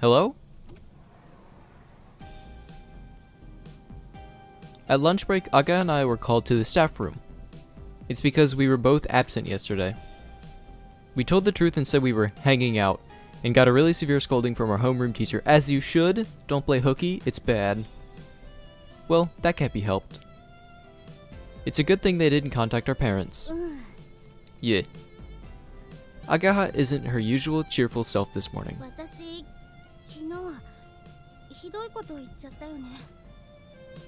Hello? At lunch break, Aga and I were called to the staff room. It's because we were both absent yesterday. We told the truth and said we were hanging out, and got a really severe scolding from our homeroom teacher. As you should. Don't play hooky, it's bad. Well, that can't be helped. It's a good thing they didn't contact our parents. Yeah. Agaha isn't her usual cheerful self this morning.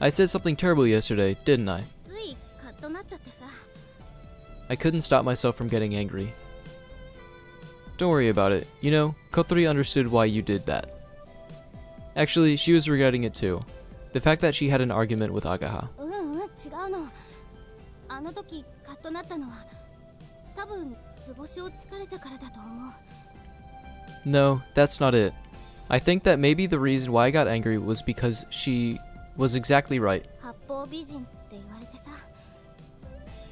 I said something terrible yesterday, didn't I? I couldn't stop myself from getting angry. Don't worry about it. You know, Kotori understood why you did that. Actually, she was regretting it too. The fact that she had an argument with Agaha. No, that's not it. I think that maybe the reason why I got angry was because she was exactly right.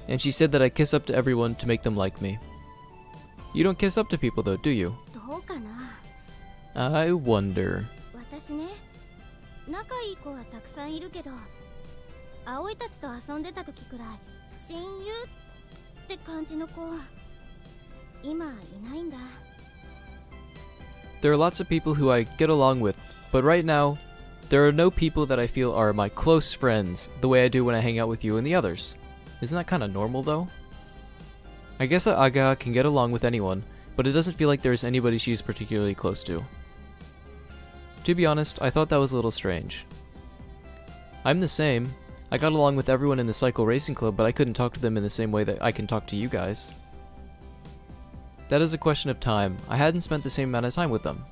And she said that I kiss up to everyone to make them like me. You don't kiss up to people though, do you? I wonder. There are lots of people who I get along with, but right now, there are no people that I feel are my close friends the way I do when I hang out with you and the others. Isn't that kind of normal though? I guess that Aga can get along with anyone, but it doesn't feel like there's anybody she's particularly close to. To be honest, I thought that was a little strange. I'm the same. I got along with everyone in the cycle racing club, but I couldn't talk to them in the same way that I can talk to you guys. That is a question of time. I hadn't spent the same amount of time with them.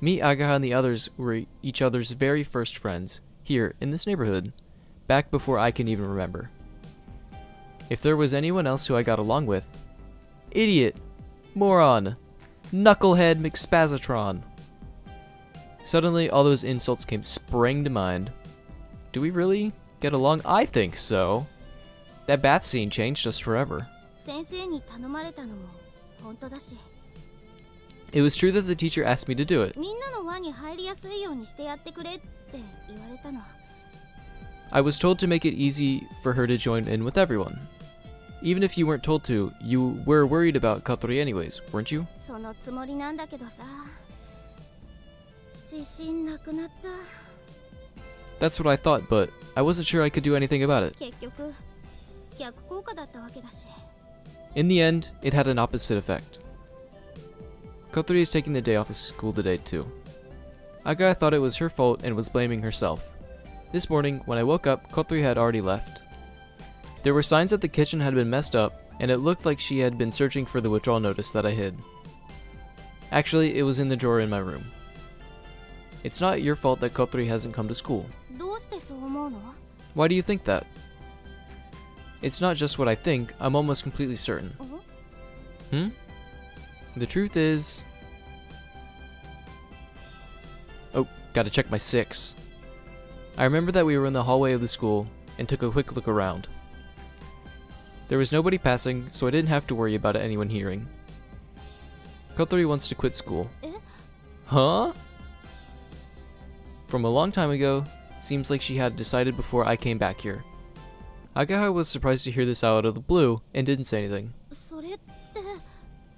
Me, Agaha, and the others were each other's very first friends, here, in this neighborhood, back before I can even remember. If there was anyone else who I got along with... Idiot! Moron! Knucklehead McSpazatron! Suddenly, all those insults came spraying to mind. Do we really get along? I think so. That bath scene changed us forever. It was true that the teacher asked me to do it. I was told to make it easy for her to join in with everyone. Even if you weren't told to, you were worried about Kotori anyways, weren't you? That's what I thought, but I wasn't sure I could do anything about it. In the end, it had an opposite effect. Kotori is taking the day off of school today too. Aga thought it was her fault and was blaming herself. This morning, when I woke up, Kotori had already left. There were signs that the kitchen had been messed up, and it looked like she had been searching for the withdrawal notice that I hid. Actually, it was in the drawer in my room. It's not your fault that Kotori hasn't come to school. Why do you think that? It's not just what I think, I'm almost completely certain. The truth is... Oh, gotta check my 6. I remember that we were in the hallway of the school and took a quick look around. There was nobody passing, so I didn't have to worry about anyone hearing. Kotori wants to quit school. Huh? From a long time ago, seems like she had decided before I came back here. Agaha was surprised to hear this out of the blue and didn't say anything.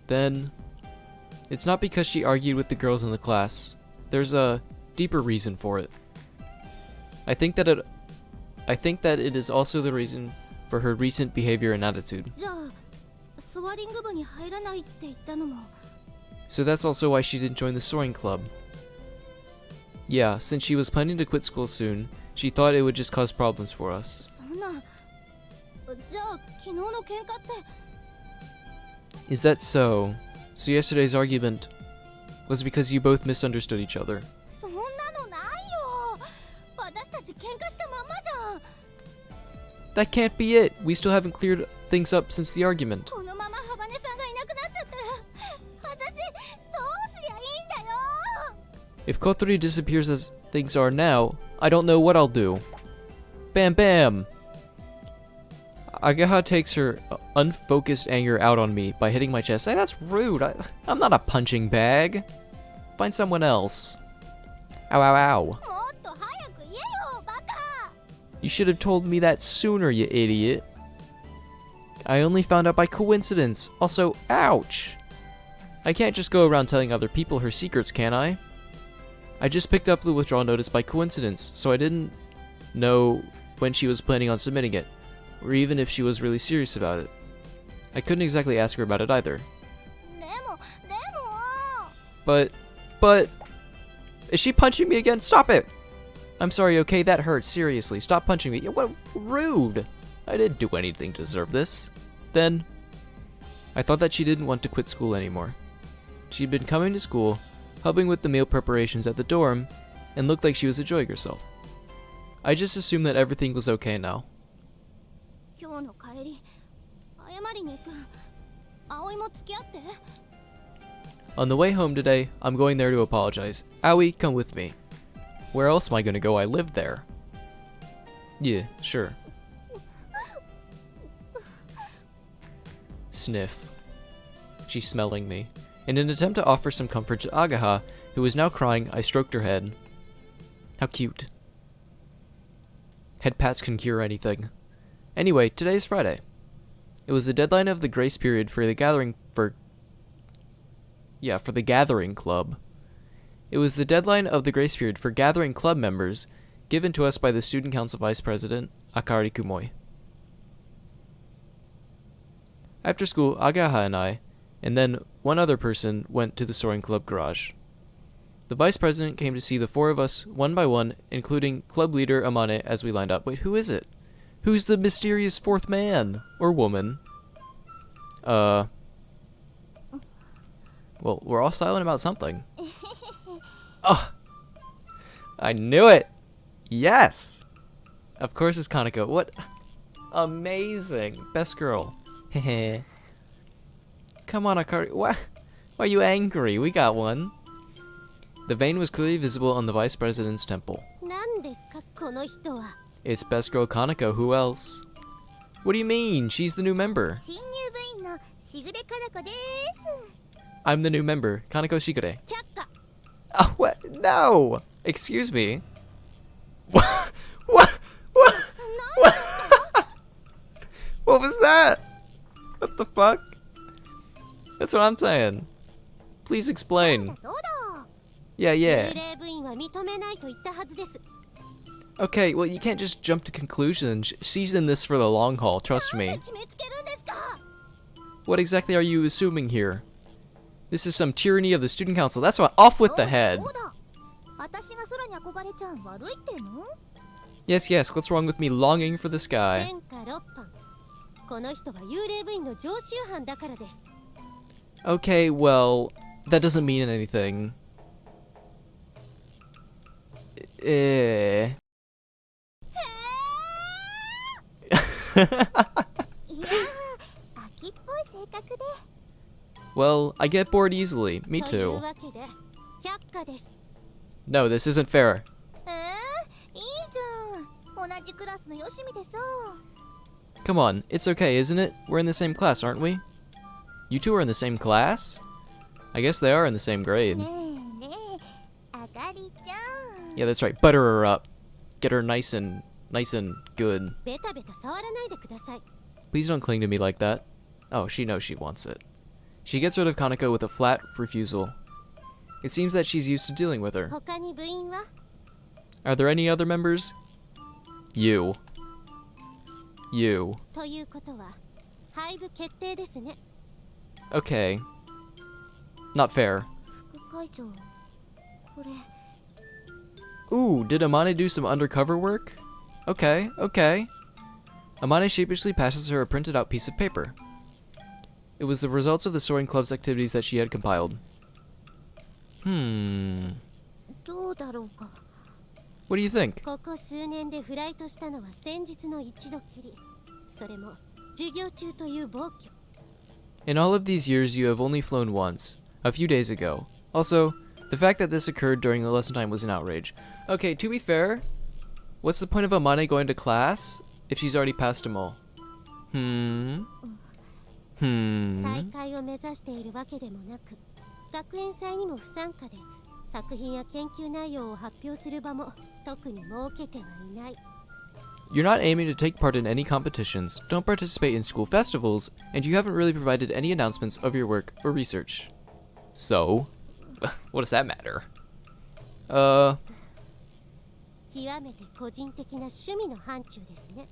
Then, it's not because she argued with the girls in the class. There's a deeper reason for it. I think that it is also the reason for her recent behavior and attitude. So that's also why she didn't join the soaring club. Yeah, since she was planning to quit school soon, she thought it would just cause problems for us. Is that so? So yesterday's argument was because you both misunderstood each other. That can't be it! We still haven't cleared things up since the argument. If Kotori disappears as things are now, I don't know what I'll do. Bam bam! Agaha takes her unfocused anger out on me by hitting my chest. Hey, that's rude. I'm not a punching bag. Find someone else. Ow, ow, ow. You should have told me that sooner, you idiot. I only found out by coincidence. Also, ouch. I can't just go around telling other people her secrets, can I? I just picked up the withdrawal notice by coincidence, so I didn't know when she was planning on submitting it, or even if she was really serious about it. I couldn't exactly ask her about it either. But, is she punching me again? Stop it! I'm sorry, okay, that hurts, seriously. Stop punching me. What rude! I didn't do anything to deserve this. Then, I thought that she didn't want to quit school anymore. She'd been coming to school, helping with the meal preparations at the dorm, and looked like she was enjoying herself. I just assumed that everything was okay now. On the way home today, I'm going there to apologize. Aoi, come with me. Where else am I gonna go? I live there. Yeah, sure. Sniff. She's smelling me. In an attempt to offer some comfort to Agaha, who was now crying, I stroked her head. How cute. Head pats can cure anything. Anyway, today's Friday. It was the deadline of the grace period for the gathering for the gathering club. It was the deadline of the grace period for gathering club members, given to us by the student council vice president, Akari Kumoi. After school, Agaha and I, and then one other person, went to the soaring club garage. The vice president came to see the four of us, one by one, including club leader Amane as we lined up. Wait, who is it? Who's the mysterious fourth man? Or woman? Well, we're all silent about something. Oh! I knew it! Yes! Of course it's Kaneko. What? Amazing! Best girl. Hehe. Come on, Akari. Why are you angry? We got one. The vein was clearly visible on the vice president's temple. It's best girl Kaneko. Who else? What do you mean? She's the new member. I'm the new member, Kaneko Shigure. Oh, what? No! Excuse me. What? What? What? What? What was that? What the fuck? That's what I'm saying. Please explain. Yeah. Okay, well, you can't just jump to conclusions. She's in this for the long haul, trust me. What exactly are you assuming here? This is some tyranny of the student council. That's what. Off with the head. Yes. What's wrong with me longing for the sky? Okay, well, that doesn't mean anything. Well, I get bored easily. Me too. No, this isn't fair. Come on, it's okay, isn't it? We're in the same class, aren't we? You two are in the same class? I guess they are in the same grade. Yeah, that's right. Butter her up. Get her nice and good. Please don't cling to me like that. Oh, she knows she wants it. She gets rid of Kaneko with a flat refusal. It seems that she's used to dealing with her. Are there any other members? You. Okay. Not fair. Ooh, did Amane do some undercover work? Okay. Amane sheepishly passes her a printed out piece of paper. It was the results of the Soaring Club's activities that she had compiled. What do you think? In all of these years, you have only flown once, a few days ago. Also, the fact that this occurred during the lesson time was an outrage. Okay, to be fair, what's the point of Amane going to class if she's already passed them all? 作品や研究内容を発表する場も特に設けてはいない。 You're not aiming to take part in any competitions, don't participate in school festivals, and you haven't really provided any announcements of your work or research. So, what does that matter? 極めて個人的な趣味の範疇ですね。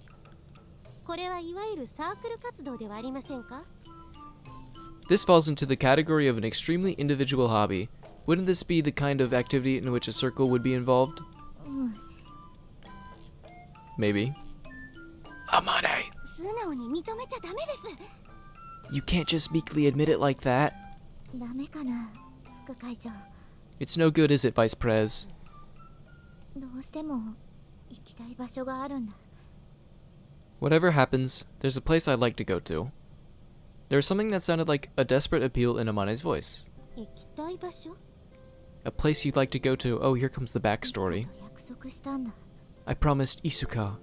これはいわゆるサークル活動ではありませんか？ This falls into the category of an extremely individual hobby. Wouldn't this be the kind of activity in which a circle would be involved? Maybe. Amane! 素直に認めちゃダメです。 You can't just meekly admit it like that. ダメかな、副会長。 It's no good, is it, Vice Prez? どうしても行きたい場所があるんだ。 Whatever happens, there's a place I'd like to go to. There was something that sounded like a desperate appeal in Amane's voice. 行きたい場所？ A place you'd like to go to. Oh, here comes the backstory. 約束したんだ。 I promised Isuka.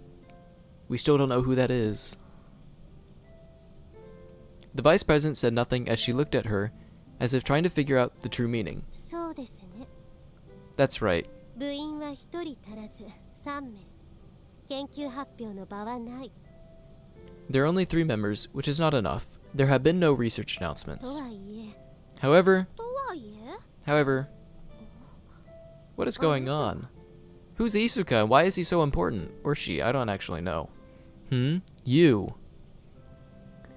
We still don't know who that is. The vice president said nothing as she looked at her, as if trying to figure out the true meaning. そうですね。 That's right. 部員は一人足らず3名。研究発表の場はない。 There are only 3 members, which is not enough. There have been no research と announcements. はいえ。 However, とはいえ。 what is going on? Who's Isuka and why is he so important? Or she, I don't actually know. You.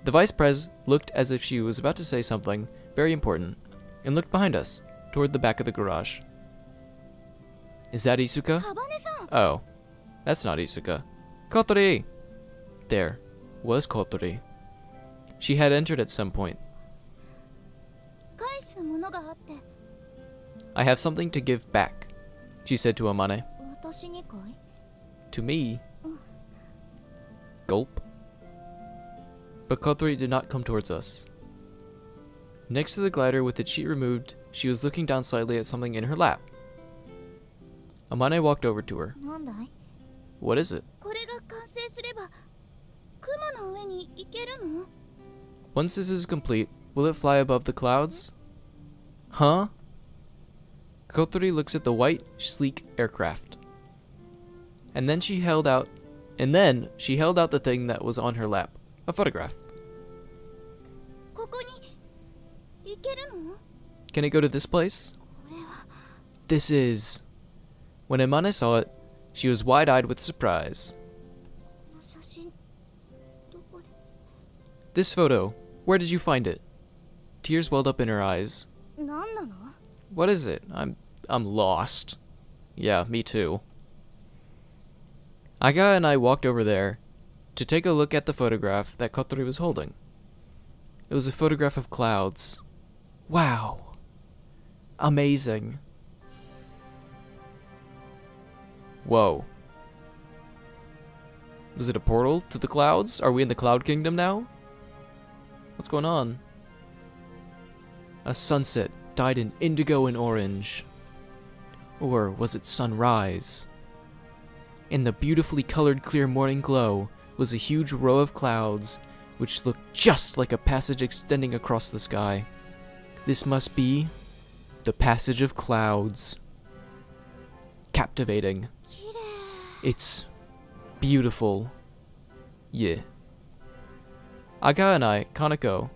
The vice pres looked as if she was about to say something very important, and looked behind us, toward the back of the garage. Is that Isuka? カバネさん。 Oh, that's not Isuka. Kotori! There was Kotori. She had entered at some point. 返すものがあって。 I have something to give back, she said to Amane. 私にかい？ To me? Gulp. But Kotori did not come towards us. Next to the glider with its sheet removed, she was looking down slightly at something in her lap. Amane walked over to her. なんだい？ What is it? これが完成すれば雲の上に行けるの？ Once this is complete, will it fly above the clouds? Huh? Kotori looks at the white, sleek aircraft. And then she held out the thing that was on her lap. A photograph. ここに行けるの？ Can it go to this place? これは。 This is... When Amane saw it, she was wide-eyed with surprise. この写真どこで？ This photo, where did you find it? Tears welled up in her eyes. 何なの？ What is it? I'm lost. Yeah, me too. Aga and I walked over there to take a look at the photograph that Kotori was holding. It was a photograph of clouds. Wow. Amazing. Whoa. Was it a portal to the clouds? Are we in the Cloud Kingdom now? What's going on? A sunset dyed in indigo and orange. Or was it sunrise? In the beautifully colored clear morning glow was a huge row of clouds, which looked just like a passage extending across the sky. This must be the passage of clouds. Captivating. 綺麗。 It's beautiful. Yeah. Aga and I, Kaneko,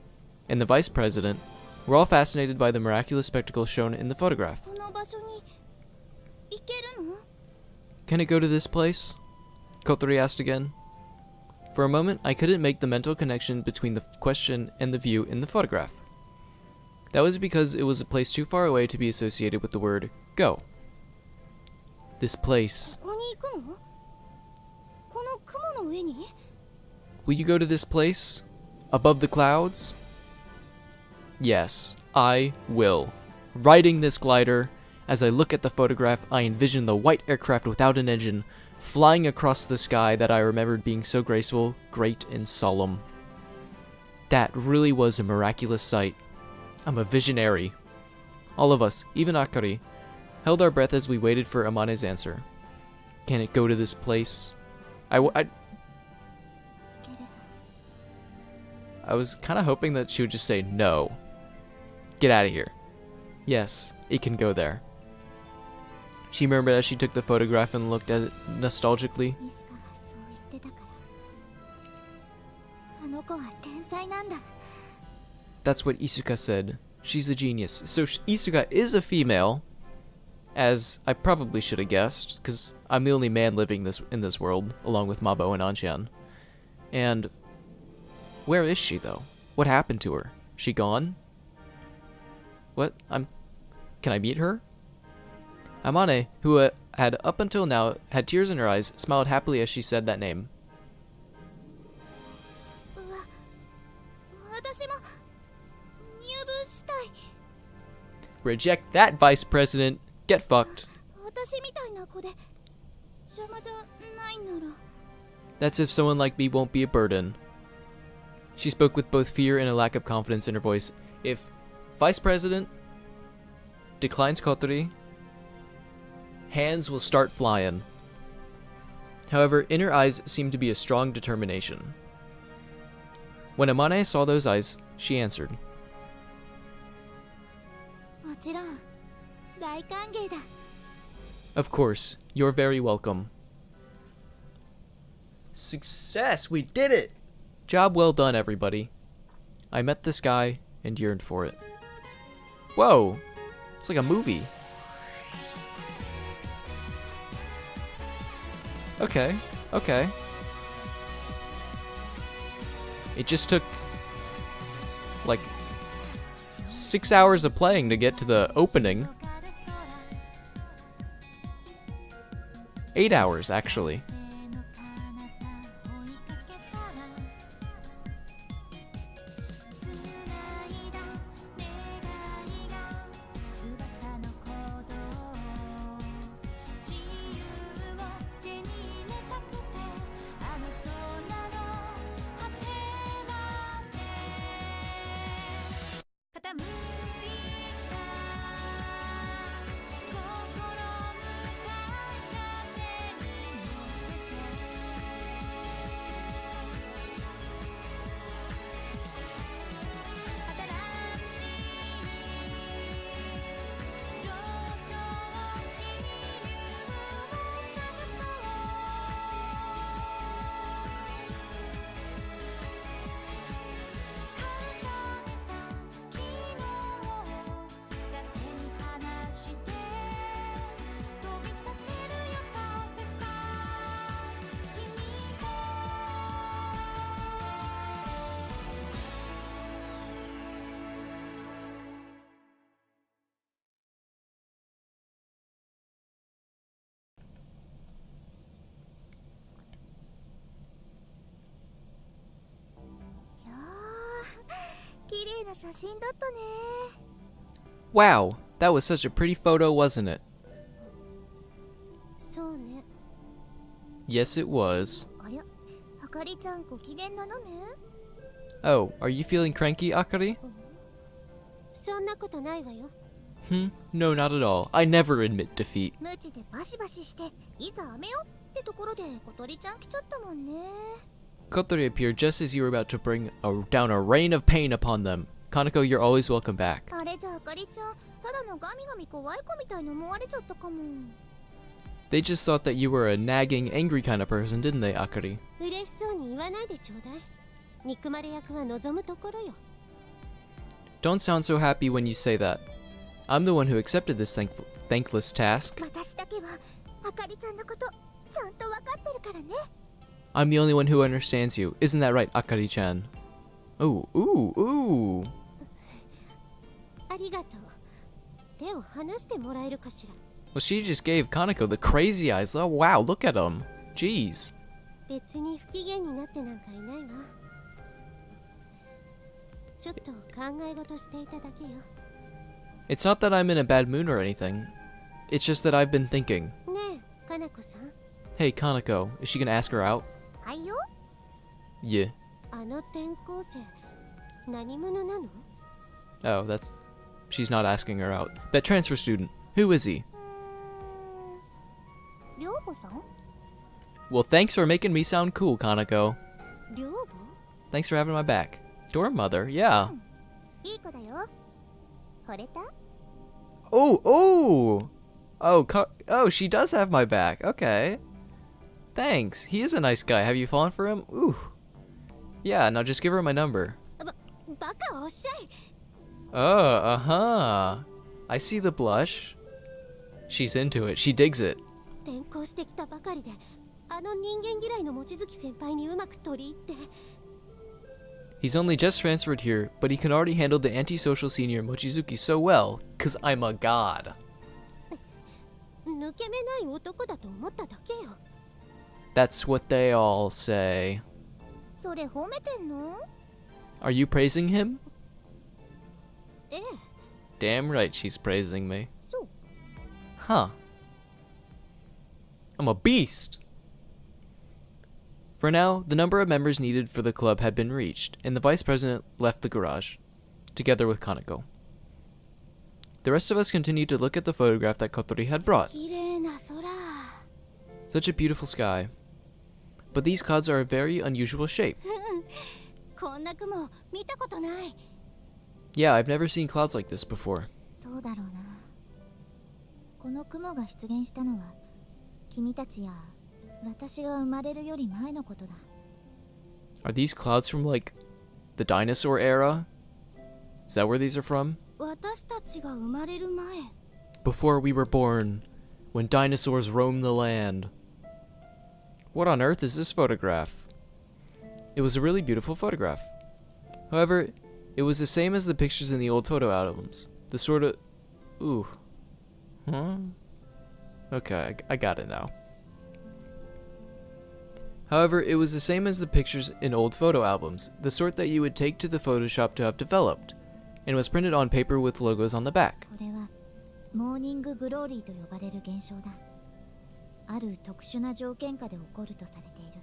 and the vice president were all fascinated by the miraculous spectacle shown in the photograph. この場所に行けるの？ Can it go to this place? Kotori asked again. For a moment, I couldn't make the mental connection between the question and the view in the photograph. That was because it was a place too far away to be associated with the word go. This place. ここに行くの？この雲の上に？ Will you go to this place? Above the clouds? Yes, I will. Riding this glider, as I look at the photograph, I envision the white aircraft without an engine, flying across the sky that I remembered being so graceful, great, and solemn. That really was a miraculous sight. I'm a visionary. All of us, even Akari, held our breath as we waited for Amane's answer. Can it go to this place? I was kind of hoping that she would just say no. Get out of here. Yes, it can go there. she murmured as she took the photograph and looked at it nostalgically. イスカがそう言ってたから。あの子は天才なんだ。 That's what Isuka said. She's a genius. So Isuka is a female, as I probably should have guessed, because I'm the only man living in this world, along with Mabo and Anshan. And where is she, though? What happened to her? She gone? What? Can I meet her? Amane, who had up until now had tears in her eyes, smiled happily as she said that name. 私も入部したい。 Reject that, Vice President. Get fucked. 私みたいな子で邪魔じゃないなら。 That's if someone like me won't be a burden. She spoke with both fear and a lack of confidence in her voice. If Vice President declines Kotori, hands will start flying. However, in her eyes seemed to be a strong determination. When Amane saw those eyes, she answered. もちろん大歓迎だ。 Of course, you're very welcome. Success! We did it! Job well done, everybody. I met this guy and yearned for it. Whoa! It's like a movie. Okay, okay. It just took like 6 hours of playing to get to the opening. 8 hours, actually. Wow, that was such a pretty photo, wasn't it? そうね。 Yes, it was. ありゃ、あかりちゃんご機嫌なのね。 Oh, are you feeling cranky, Akari? そんなことないわよ。 No, not at all. I never admit defeat. 無知でバシバシしていざ雨よってところで小鳥ちゃん来ちゃったもんね。 Kotori appeared just as you were about to bring down a rain of pain upon them. Kaneko, you're always welcome back. あれじゃあかりちゃんただのガミガミ怖い子みたいに思われちゃったかも。 They just thought that you were a nagging, angry kind of person, didn't they, Akari? 嬉しそうに言わないでちょうだい。憎まれ役は望むところよ。 Don't sound so happy when you say that. I'm the one who accepted this thankless task. 私だけはあかりちゃんのことちゃんと分かってるからね。 I'm the only one who understands you. Isn't that right, Akari-chan? Ooh, ooh, ooh. ありがとう。手を離してもらえるかしら。 Well, she just gave Kaneko the crazy eyes. Oh, wow, look at him. Jeez. 別に不機嫌になってなんかいないわ。ちょっと考え事していただけよ。 It's not that I'm in a bad mood or anything. It's just that I've been thinking. ねえ、かなこさん。 Hey, Kaneko, is she gonna ask her out? はいよ。 Yeah. あの転校生、何者なの？ Oh, she's not asking her out. That transfer student, who is he? 寮母さん？ Well, thanks for making me sound cool, Kaneko. 寮母？ Thanks for having my back. Dorm mother, yeah. いい子だよ。惚れた？ Oh, oh! Oh, she does have my back. Okay. Thanks. He is a nice guy. Have you fallen for him? Ooh. Yeah, now just give her my number. バカおっしゃい。 Oh, uh-huh. I see the blush. She's into it. She digs it. 転校してきたばかりで、あの人間嫌いの望月先輩にうまく取り入って。 He's only just transferred here, but he can already handle the antisocial senior Mochizuki so well, cause I'm a god. 抜け目ない男だと思っただけよ。 That's what they all say. それ褒めてんの？ Are you praising him? ええ。 Damn right she's praising me. そう。 Huh. I'm a beast! For now, the number of members needed for the club had been reached, and the vice president left the garage, together with Kaneko. The rest of us continued to look at the photograph that Kotori had brought. 綺麗な空。 Such a beautiful sky. But these clouds are a very unusual shape. こんな雲見たことない。 Yeah, I've never seen clouds like this before. そうだろうな。この雲が出現したのは、君たちや私が生まれるより前のことだ。 Are these clouds from, like, the dinosaur era? Is that where these are from? 私たちが生まれる前。 Before we were born, when dinosaurs roamed the land. What on earth is this photograph? It was a really beautiful photograph. However, it was the same as the pictures in the old photo albums. The sort of... Ooh. Huh? Okay, I got it now. However, it was the same as the pictures in old photo albums, the sort that you would take to the Photoshop to have developed, and was printed on paper with logos on the back. これはモーニンググローリーと呼ばれる現象だ。ある特殊な条件下で起こるとされている。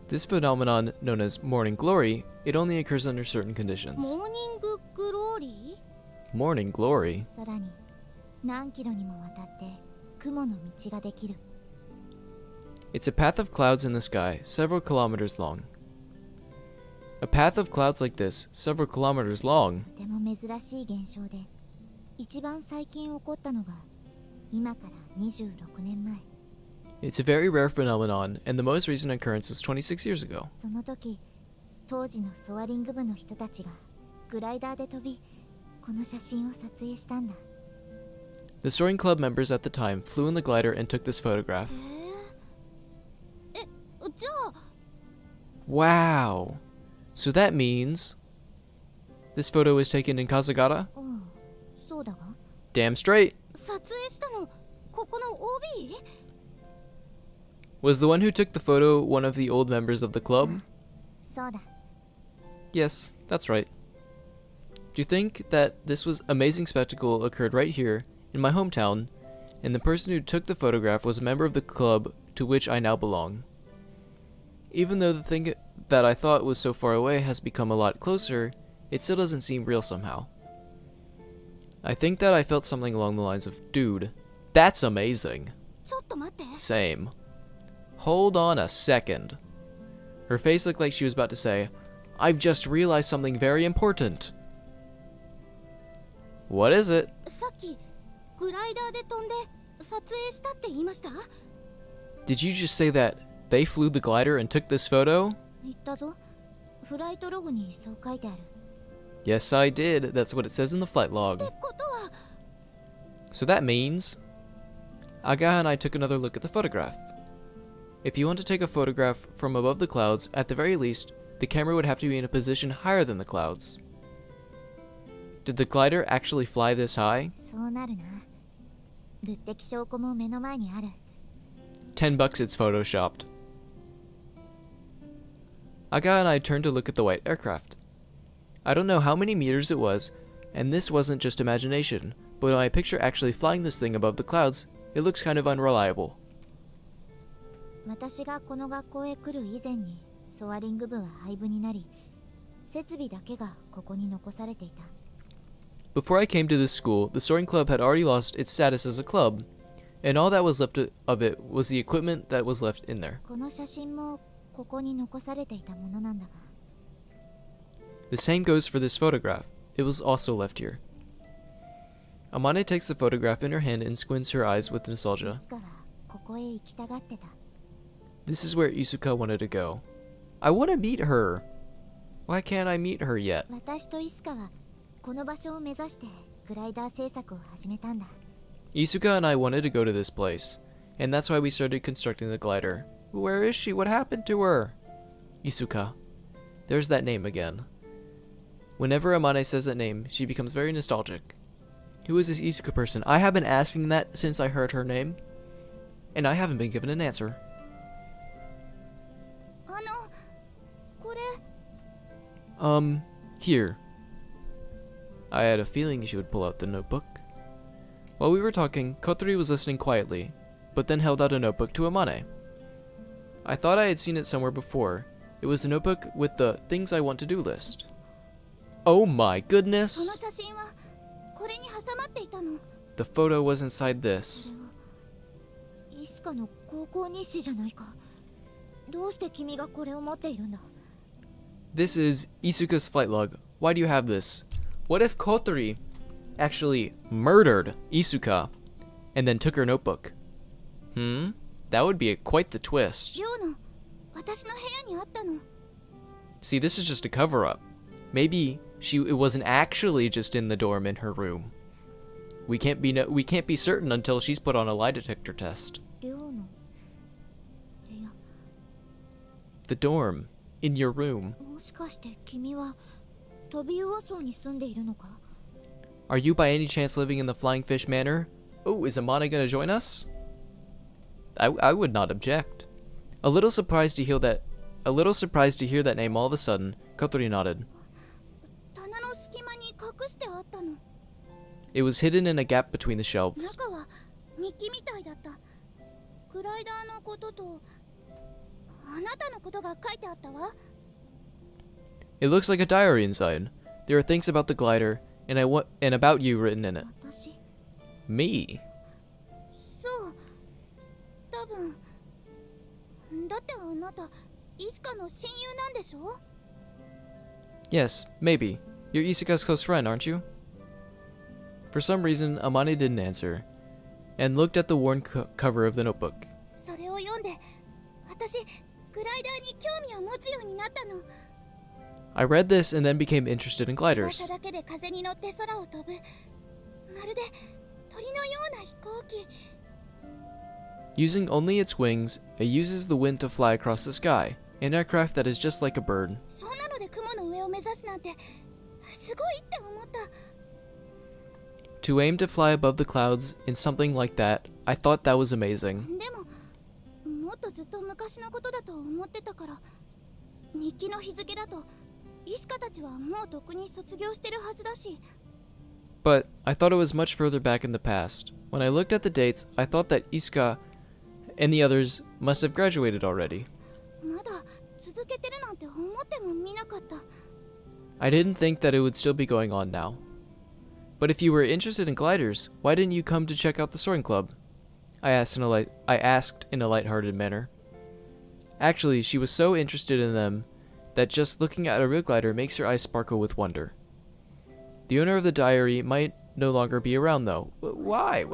This phenomenon, known as morning glory, it only occurs under certain conditions. モーニンググローリー？ Morning glory? さらに何キロにもわたって雲の道ができる。 It's a path of clouds in the sky, several kilometers long. A path of clouds like this, several kilometers long. とても珍しい現象で、一番最近起こったのが今から26年前。 It's a very rare phenomenon, and the most recent occurrence was 26 years ago. その時、当時のソアリング部の人たちがグライダーで飛び、この写真を撮影したんだ。 The soaring club members at the time flew in the glider and took this photograph. じゃあ、 Wow! So that means... This photo was taken in Kasagara? うん、そうだが。 Damn straight! 撮影したの、ここの OB？ Was the one who took the photo one of the old members of the club? そうだ。 Yes, that's right. Do you think that this was amazing spectacle occurred right here, in my hometown, and the person who took the photograph was a member of the club to which I now belong? Even though the thing that I thought was so far away has become a lot closer, it still doesn't seem real somehow. I think that I felt something along the lines of, dude, that's amazing. ちょっと待って。 Same. Hold on a second. Her face looked like she was about to say, I've just realized something very important. What is it? さっきグライダーで飛んで撮影したって言いました？ Did you just say that they flew the glider and took this photo? 言ったぞ。フライトログにそう書いてある。 Yes, I did. That's what it says in the flight log. ってことは、 So that means... Agaha and I took another look at the photograph. If you want to take a photograph from above the clouds, at the very least, the camera would have to be in a position higher than the clouds. Did the glider actually fly this high? そうなるな。物的証拠も目の前にある。 $10 it's photoshopped. Agaha and I turned to look at the white aircraft. I don't know how many meters it was, and this wasn't just imagination, but when I picture actually flying this thing above the clouds, it looks kind of unreliable. 私がこの学校へ来る以前にソアリング部は廃部になり、設備だけがここに残されていた。 Before I came to this school, the soaring club had already lost its status as a club, and all that was left of it was the equipment that was left in there. この写真もここに残されていたものなんだが。 The same goes for this photograph. It was also left here. Amane takes the photograph in her hand and squints her eyes with い nostalgia. つかはここへ行きたがってた。 This is where Isuka wanted to go. I want to meet her. Why can't I meet her yet? 私とイスカはこの場所を目指してグライダー製作を始めたんだ。 Isuka and I wanted to go to this place, and that's why we started constructing the glider. Where is she? What happened to her? Isuka. There's that name again. Whenever Amane says that name, she becomes very nostalgic. Who is this Isuka person? I have been asking that since I heard her name, and I haven't been given an answer. これ Here. I had a feeling she would pull out the notebook. While we were talking, Kotori was listening quietly, but then held out a notebook to Amane. I thought I had seen it somewhere before. It was a notebook with the things I want to do list. Oh my その goodness! 写真はこれに挟まっていたの。 The photo was inside this. イスカの高校日誌じゃないか。どうして君がこれを持っているんだ？ This is Isuka's flight log. Why do you have this? What if Kotori actually murdered Isuka and then took her notebook? That would be quite the twist. 寮の私の部屋にあったの。 See, this is just a cover-up. Maybe it wasn't actually just in the dorm in her room. We can't be certain until she's put on a lie detector test. 寮の部屋。 The dorm in your room. もしかして君はトビウオ層に住んでいるのか？ Are you by any chance living in the Flying Fish Manor? Oh, is Amane gonna join us? I would not object. A little surprised to hear that name all of a sudden, Kotori nodded. 棚の隙間に隠してあったの。 It was hidden in a gap between the shelves. 中は日記みたいだった。グライダーのこととあなたのことが書いてあったわ。 It looks like a diary inside. There are things about the glider and about you written in it. 私？ Me? そう。多分。だってあなたイスカの親友なんでしょ？ Yes, maybe. You're Isuka's close friend, aren't you? For some reason, Amane didn't answer, and looked at the worn cover of the notebook. それを読んで、私グライダーに興味を持つようになったの。 I read this and then became interested in 翼 gliders. だけで風に乗って空を飛ぶ。まるで鳥のような飛行機。 Using only its wings, it uses the wind to fly across the sky, an aircraft that is just like a bird. そんなので雲の上を目指すなんてすごいって思った。 To aim to fly above the clouds in something like that, I thought that was amazing. でももっとずっと昔のことだと思ってたから、日記の日付だとイスカたちはもうとっくに卒業してるはずだし。 But I thought it was much further back in the past. When I looked at the dates, I thought that Isuka and the others must have graduated already. まだ続けてるなんて思ってもみなかった。 I didn't think that it would still be going on now. But if you were interested in gliders, why didn't you come to check out the soaring club? I asked in a light-hearted manner. Actually, she was so interested in them that just looking at a real glider makes her eyes sparkle with wonder. The owner of the diary might no longer be around though. Why?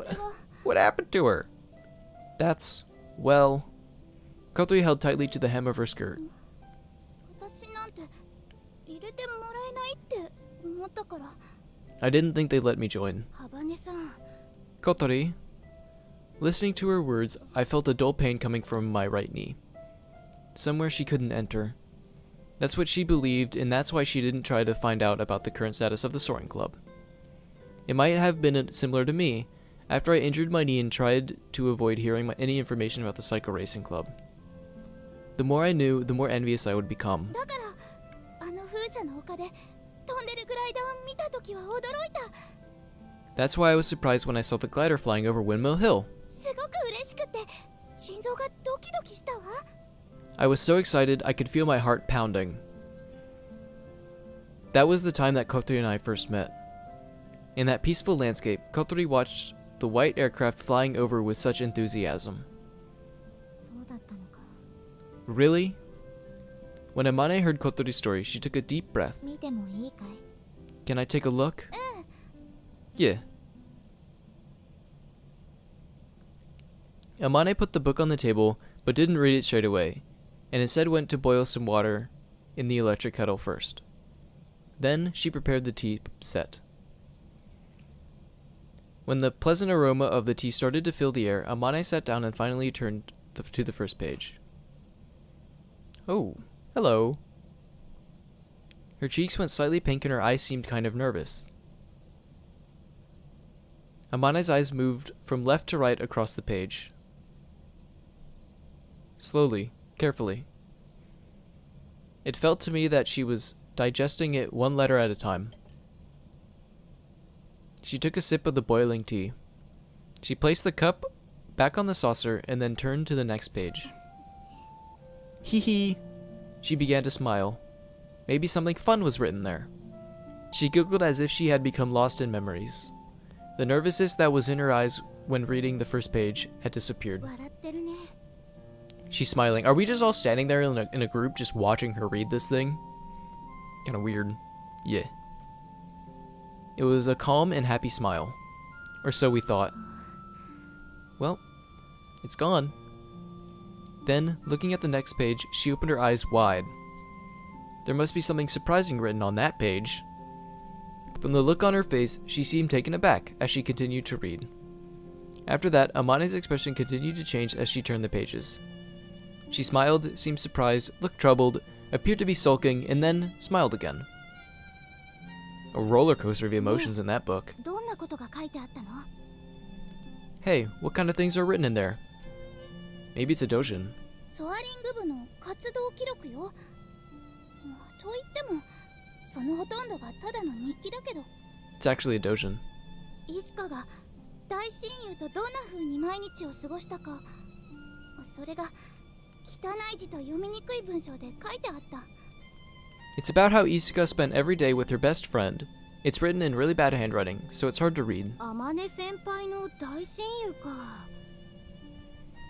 What happened to her? That's, well... Kotori held tightly to the hem of her skirt. 私なんて入れてもらえないって思ったから。 I didn't think they'd let me join. ハバネさん。 Kotori. Listening to her words, I felt a dull pain coming from my right knee. Somewhere she couldn't enter. That's what she believed, and that's why she didn't try to find out about the current status of the soaring club. It might have been similar to me, after I injured my knee and tried to avoid hearing any information about the Psycho Racing Club. The more I knew, the more envious I would become. だからあの風車の丘で飛んでるグライダーを見たときは驚いた。 That's why I was surprised when I saw the glider flying over Windmill Hill. すごく嬉しくて心臓がドキドキしたわ。 I was so excited I could feel my heart pounding. That was the time that Kotori and I first met. In that peaceful landscape, Kotori watched the white aircraft flying over with such enthusiasm. そうだったのか。 Really? When Amane heard Kotori's story, she took a deep breath. 見てもいいかい？ Can I take a look? Yeah. Amane put the book on the table, but didn't read it straight away, and instead went to boil some water in the electric kettle first. Then she prepared the tea set. When the pleasant aroma of the tea started to fill the air, Amane sat down and finally turned to the first page. Oh, hello. Her cheeks went slightly pink and her eyes seemed kind of nervous. Amane's eyes moved from left to right across the page. Slowly, carefully. It felt to me that she was digesting it one letter at a time. She took a sip of the boiling tea. She placed the cup back on the saucer and then turned to the next page. Hee hee. She began to smile. Maybe something fun was written there. She giggled as if she had become lost in memories. The nervousness that was in her eyes when reading the first page had disappeared. She's smiling. Are we just all standing there in a group just watching her read this thing? Kinda weird. Yeah. It was a calm and happy smile. Or so we thought. Well, it's gone. Then, looking at the next page, she opened her eyes wide. There must be something surprising written on that page. From the look on her face, she seemed taken aback as she continued to read. After that, Amane's expression continued to change as she turned the pages. She smiled, seemed surprised, looked troubled, appeared to be sulking, and then smiled again. A roller coaster of emotions in that book. Hey, what kind of things are written in there? Maybe it's a dojin. It's actually a dojin. イスカが大親友とどんな風に毎日を過ごしたか、それが汚い字と読みにくい文章で書いてあった。 It's about how Isuka spent every day with her best friend. It's written in really bad handwriting, so it's hard to read. 天音先輩の大親友か。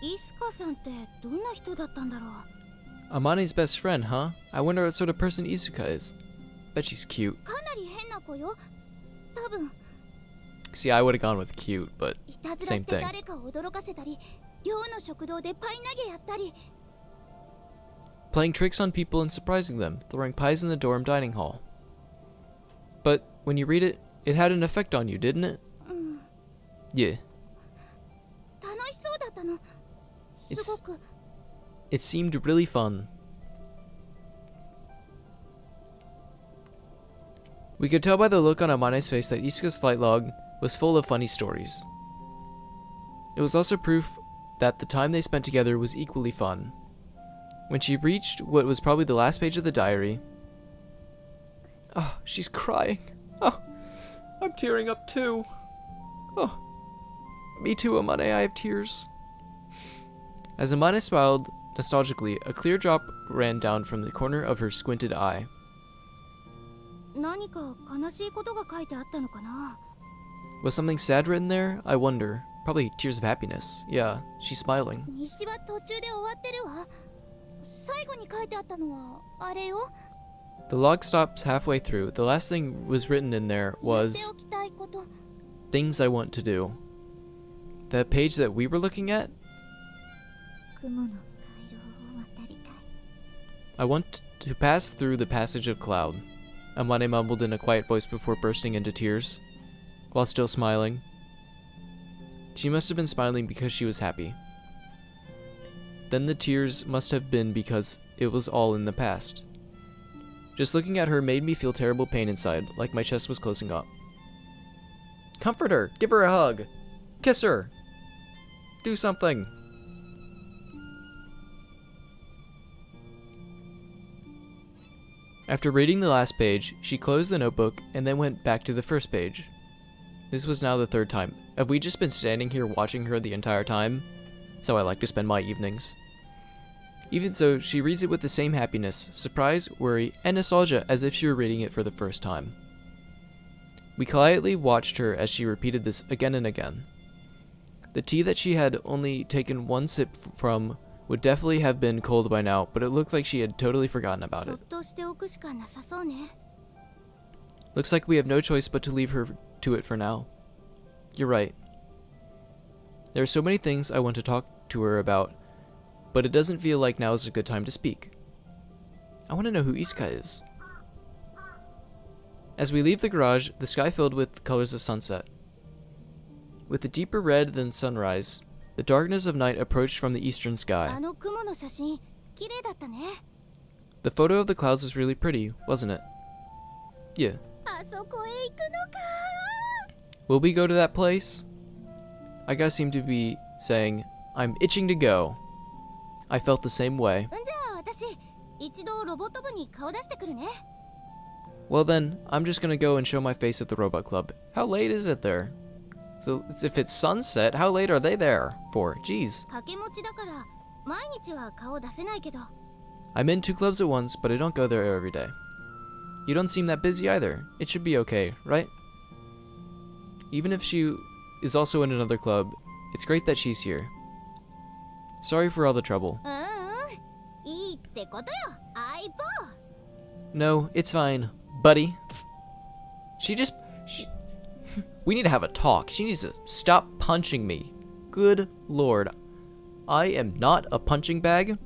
イスカさんってどんな人だったんだろう。 Amane's best friend, huh? I wonder what sort of person Isuka is. Bet she's cute. かなり変な子よ。多分。 See, I would have gone with cute, but いたずら same して thing. 誰かを驚かせたり、寮の食堂でパイ投げやったり。 Playing tricks on people and surprising them, throwing pies in the dorm dining hall. But when you read it, it had an effect on you, didn't it? Yeah. 楽しそうだったの。すごく。 It seemed really fun. We could tell by the look on Amane's face that Isuka's flight log was full of funny stories. It was also proof that the time they spent together was equally fun. When she reached what was probably the last page of the diary... Oh, she's crying. Oh, I'm tearing up too. Oh, me too, Amane, I have tears. As Amane smiled nostalgically, a clear drop ran down from the corner of her squinted eye. 何か悲しいことが書いてあったのかな。 Was something sad written there? I wonder. Probably tears of happiness. Yeah, she's smiling. 西は途中で終わってるわ。最後に書いてあったのはあれよ。 The log stops halfway through. The last thing was written in there やっ was ておきたいこと。 things I want to do. The page that we were looking at? 雲の回廊を渡りたい。 I want to pass through the passage of cloud. Amane mumbled in a quiet voice before bursting into tears, while still smiling. She must have been smiling because she was happy. Then the tears must have been because it was all in the past. Just looking at her made me feel terrible pain inside, like my chest was closing up. Comfort her! Give her a hug! Kiss her! Do something! After reading the last page, she closed the notebook and then went back to the first page. This was now the third time. Have we just been standing here watching her the entire time? So I like to spend my evenings. Even so, she reads it with the same happiness, surprise, worry, and nostalgia as if she were reading it for the first time. We quietly watched her as she repeated this again and again. The tea that she had only taken one sip from would definitely have been cold by now, but it looked like she had totally forgotten about そっ it. としておくしかなさそうね。 Looks like we have no choice but to leave her to it for now. You're right. There are so many things I want to talk to her about, but it doesn't feel like now is a good time to speak. I want to know who Izuka is. As we leave the garage, the sky filled with the colors of sunset. With a deeper red than sunrise, the darkness of night approached from the eastern sky. あの雲の写真綺麗だったね。 The photo of the clouds was really pretty, wasn't it? Yeah. あそこへ行くのか。 Will we go to that place? Ika seemed to be saying, I'm itching to go. I felt the same way. じゃあ私一度ロボット部に顔出してくるね。 Well then, I'm just gonna go and show my face at the robot club. How late is it there? So, if it's sunset, how late are they there for? Jeez. 掛け持ちだから毎日は顔出せないけど。 I'm in 2 clubs at once, but I don't go there every day. You don't seem that busy either. It should be okay, right? Even if she is also in another club, it's great that she's here. Sorry for all the trouble. いいってことよ、相棒。 No, it's fine, buddy. She We need to have a talk. She needs to stop punching me. Good lord. I am not a punching bag.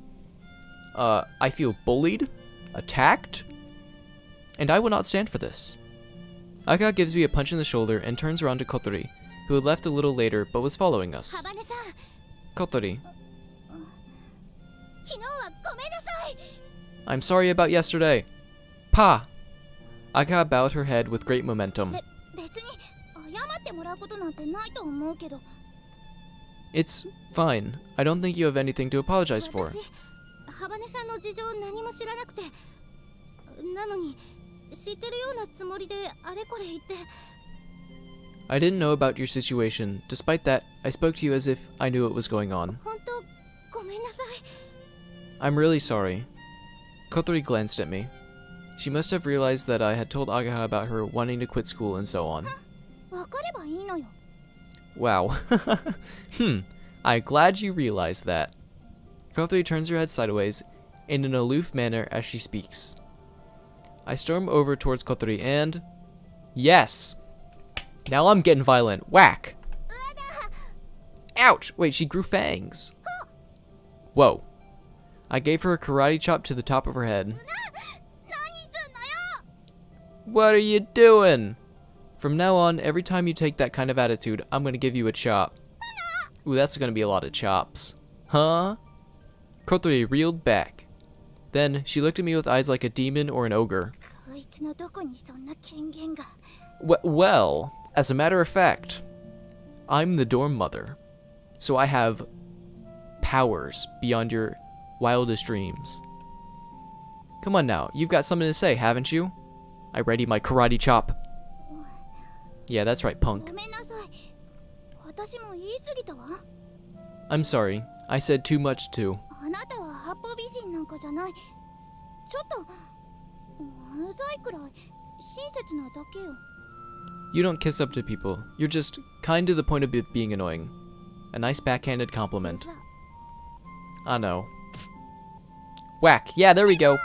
I feel bullied, attacked, and I will not stand for this. Aka gives me a punch in the shoulder and turns around to Kotori, who had left a little later but was following us. ハバネさん、 Kotori, 昨日はごめんなさい。 I'm sorry about yesterday. Pa! Aka bowed her head with great momentum. 別に謝ってもらうことなんてないと思うけど。 It's fine. I don't think you have anything to apologize for. 私、ハバネさんの事情何も知らなくて、なのに知ってるようなつもりであれこれ言って。 I didn't know about your situation. Despite that, I spoke to you as if I knew what was going on. 本当ごめんなさい。 I'm really sorry. Kotori glanced at me. She must have realized that I had told Agaha about her wanting to quit school and so on. わかればいいのよ。 Wow. I'm glad you realized that. Kotori turns her head sideways in an aloof manner as she speaks. I storm over towards Kotori and... Yes! Now I'm getting violent. Whack! Ouch! Wait, she grew fangs. Whoa. I gave her a karate chop to the top of her head. What are you doing? From now on, every time you take that kind of attitude, I'm gonna give you a chop. Ooh, that's gonna be a lot of chops. Huh? Kotori reeled back. Then, she looked at me with eyes like a demon or an ogre. こいつのどこにそんな権限が。 Well, as a matter of fact, I'm the dorm mother. So I have powers beyond your wildest dreams. Come on now, you've got something to say, haven't you? I ready my karate chop. Yeah, that's right, ご punk. めんなさい。私も言い過ぎたわ。 I'm sorry. I said too much too. あなたは八方美人なんかじゃない。ちょっとうざいくらい親切なだけよ。 You don't kiss up to people. You're just kind to the point of it being annoying. A nice backhanded compliment. うざ。 I know. Whack. Yeah, there we go.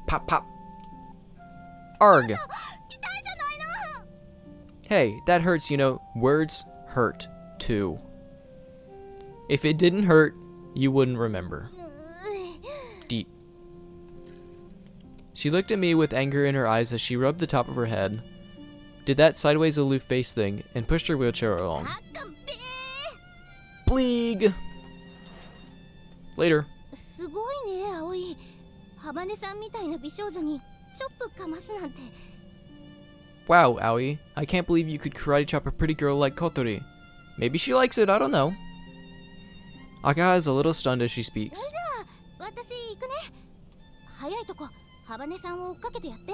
Pop, pop. Arg. 痛いじゃないの。 Hey, that hurts, you know. Words hurt, too. If it didn't hurt, you wouldn't remember. Deep. She looked at me with anger in her eyes as she rubbed the top of her head, did that sideways aloof face thing, and pushed her wheelchair along. あかんべー。 Bleeg! Later. すごいね、葵。ハバネさんみたいな美少女にチョップかますなんて。 Wow, Aoi. I can't believe you could karate chop a pretty girl like Kotori. Maybe she likes it, I don't know. Akaha is a little stunned as she speaks. じゃあ、私行くね。早いとこ、ハバネさんを追っかけてやって。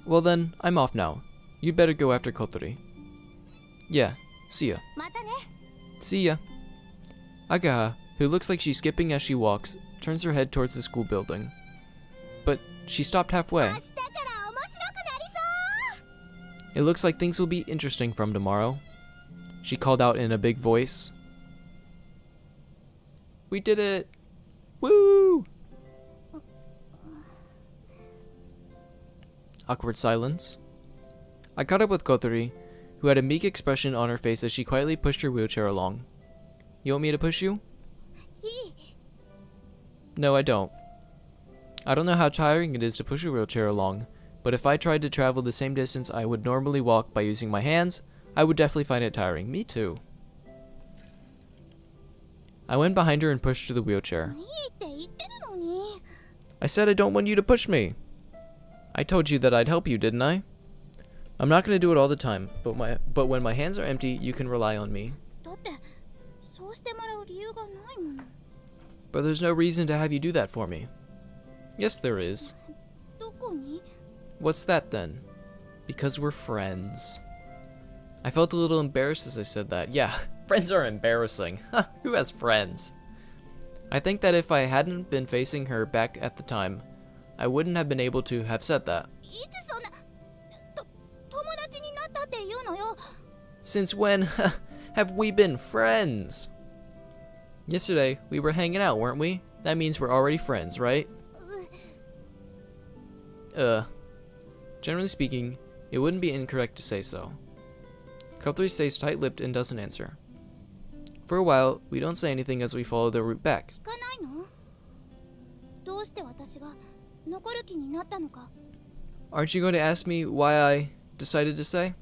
Well then, I'm off now. You'd better go after Kotori. Yeah, see ya. またね。 See ya. Akaha, who looks like she's skipping as she walks, turns her head towards the school building. But she stopped halfway. 明日から面白くなりそう。 It looks like things will be interesting from tomorrow. She called out in a big voice. We did it! Woo! Awkward silence. I caught up with Kotori, who had a meek expression on her face as she quietly pushed her wheelchair along. You want me to push you? いい。 No, I don't. I don't know how tiring it is to push a wheelchair along, but if I tried to travel the same distance I would normally walk by using my hands, I would definitely find it tiring. Me too. I went behind her and pushed her the wheelchair. いいって言ってるのに。 I said I don't want you to push me. I told you that I'd help you, didn't I? I'm not going to do it all the time, but when my hands are empty, you can rely on me. だってそうしてもらう理由がないもの。 But there's no reason to have you do that for me. Yes, there is. どこに？ What's that then? Because we're friends. I felt a little embarrassed as I said that. Yeah, friends are embarrassing. Who has friends? I think that if I hadn't been facing her back at the time, I wouldn't have been able to have said that. いつそんな友達になったって言うのよ。 Since when have we been friends? Yesterday, we were hanging out, weren't we? That means we're already friends, right? Generally speaking, it wouldn't be incorrect to say so. Guthrie stays tight-lipped and doesn't answer. For a while, we don't say anything as we follow the route back. 聞かないの？どうして私が残る気になったのか。 Aren't you going to ask me why I decided to stay?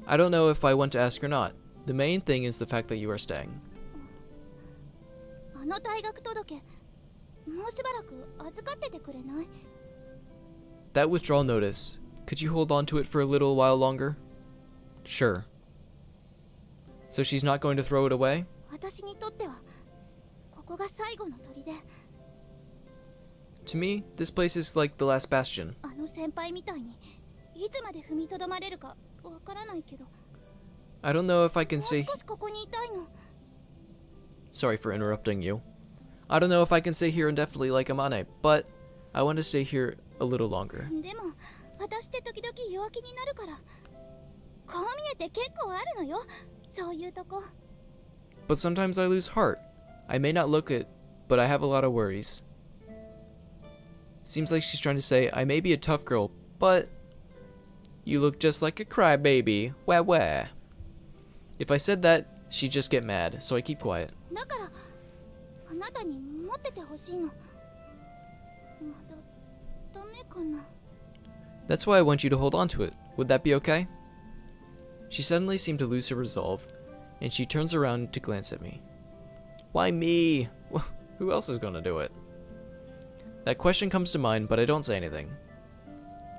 I don't know if I want to ask or not. The main thing is the fact that you are staying. あの退学届、もうしばらく預かっててくれない？ That withdrawal notice, could you hold on to it for a little while longer? Sure. So she's not going to throw it away? 私にとってはここが最後の砦。 To me, this place is like the last bastion. あの先輩みたいにいつまで踏みとどまれるかわからないけど。 I don't know if I can もう say... 少しここにいたいの。 Sorry for interrupting you. I don't know if I can stay here indefinitely like Amane, but I want to stay here a little longer. でも私って時々弱気になるから。こう見えて結構あるのよ。そういうとこ。 But sometimes I lose heart. I may not look it, but I have a lot of worries. Seems like she's trying to say, I may be a tough girl, but you look just like a crybaby. Wah wah. If I said that, she'd just get mad, so I keep quiet. だからあなたに持っててほしいの。まだダメかな。 That's why I want you to hold on to it. Would that be okay? She suddenly seemed to lose her resolve, and she turns around to glance at me. Why me? Who else is gonna do it? That question comes to mind, but I don't say anything.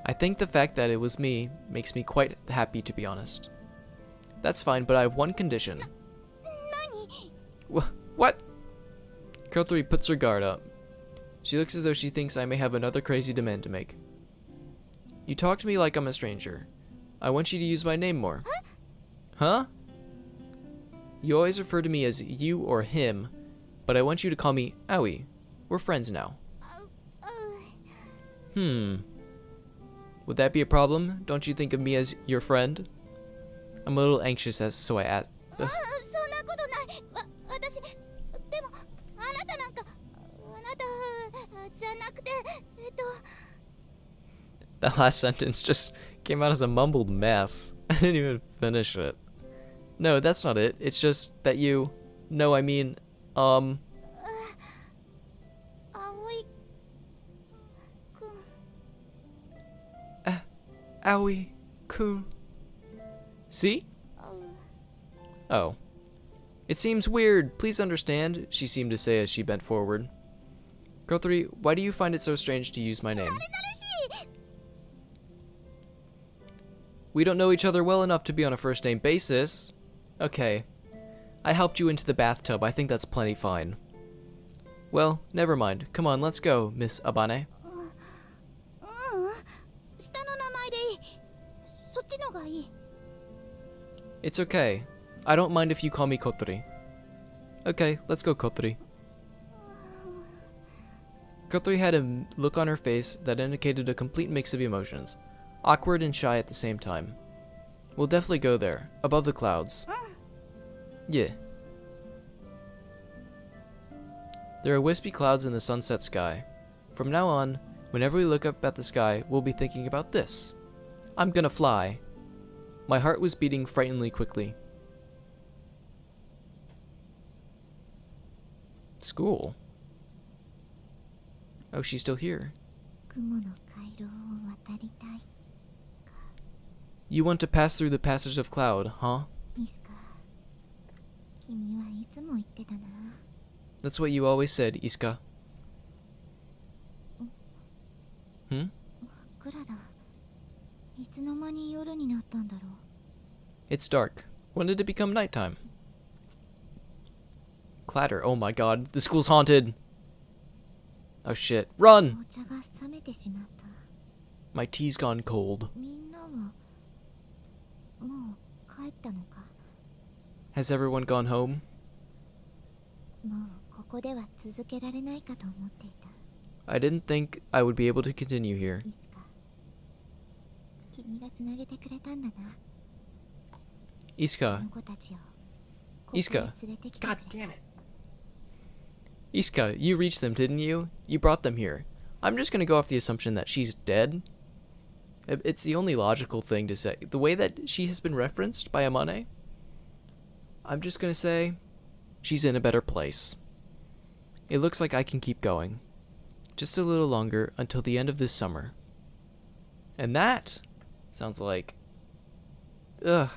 I think the fact that it was me makes me quite happy, to be honest. That's fine, but I have one condition. 何？ What? Girl 3 puts her guard up. She looks as though she thinks I may have another crazy demand to make. You talk to me like I'm a stranger. I want you to use my name more. Huh? You always refer to me as you or him, but I want you to call me Aoi. We're friends now. Would that be a problem? Don't you think of me as your friend? I'm a little anxious, so I ask. そんなことない。私でもあなたなんかあなたじゃなくてThat last sentence just came out as a mumbled mess. I didn't even finish it. No, that's not it. It's just that you... No, I mean, 葵くん。Aoi-kun. See? Oh. It seems weird. Please understand, she seemed to say as she bent forward. Girl 3, why do you find it so strange to use my name? We don't know each other well enough to be on a first-name basis. Okay. I helped you into the bathtub. I think that's plenty fine. Well, never mind. Come on, let's go, Miss Abane. 下の名前でいい。そっちのがいい。 It's okay. I don't mind if you call me Kotori. Okay, let's go, Kotori. Kotori had a look on her face that indicated a complete mix of emotions. Awkward and shy at the same time. We'll definitely go there, above the clouds. Yeah. There are wispy clouds in the sunset sky. From now on, whenever we look up at the sky, we'll be thinking about this. I'm gonna fly. My heart was beating frighteningly quickly. School? Oh, she's still here. 雲の回廊を渡りたい。 You want to pass through the passage of cloud, huh? いつか君はいつも言ってたな。 That's what you always said, Iska. Hmm? 真っ暗だ。いつの間に夜になったんだろう。 It's dark. When did it become nighttime? Clatter. Oh my god. The school's haunted. Oh shit. Run! 紅茶が冷めてしまった。 My tea's gone cold. みんなはもう帰ったのか。 Has everyone gone home? もうここでは続けられないかと思っていた。 I didn't think I would be able to continue here. いつか君がつなげてくれたんだな。 Iska. この子たちをここへ Iska. 連れてきてくれた。 Iska, you reached them, didn't you? You brought them here. I'm just gonna go off the assumption that she's dead. It's the only logical thing to say. The way that she has been referenced by Amane, I'm just gonna say she's in a better place. It looks like I can keep going. Just a little longer until the end of this summer. And that sounds like... Ugh.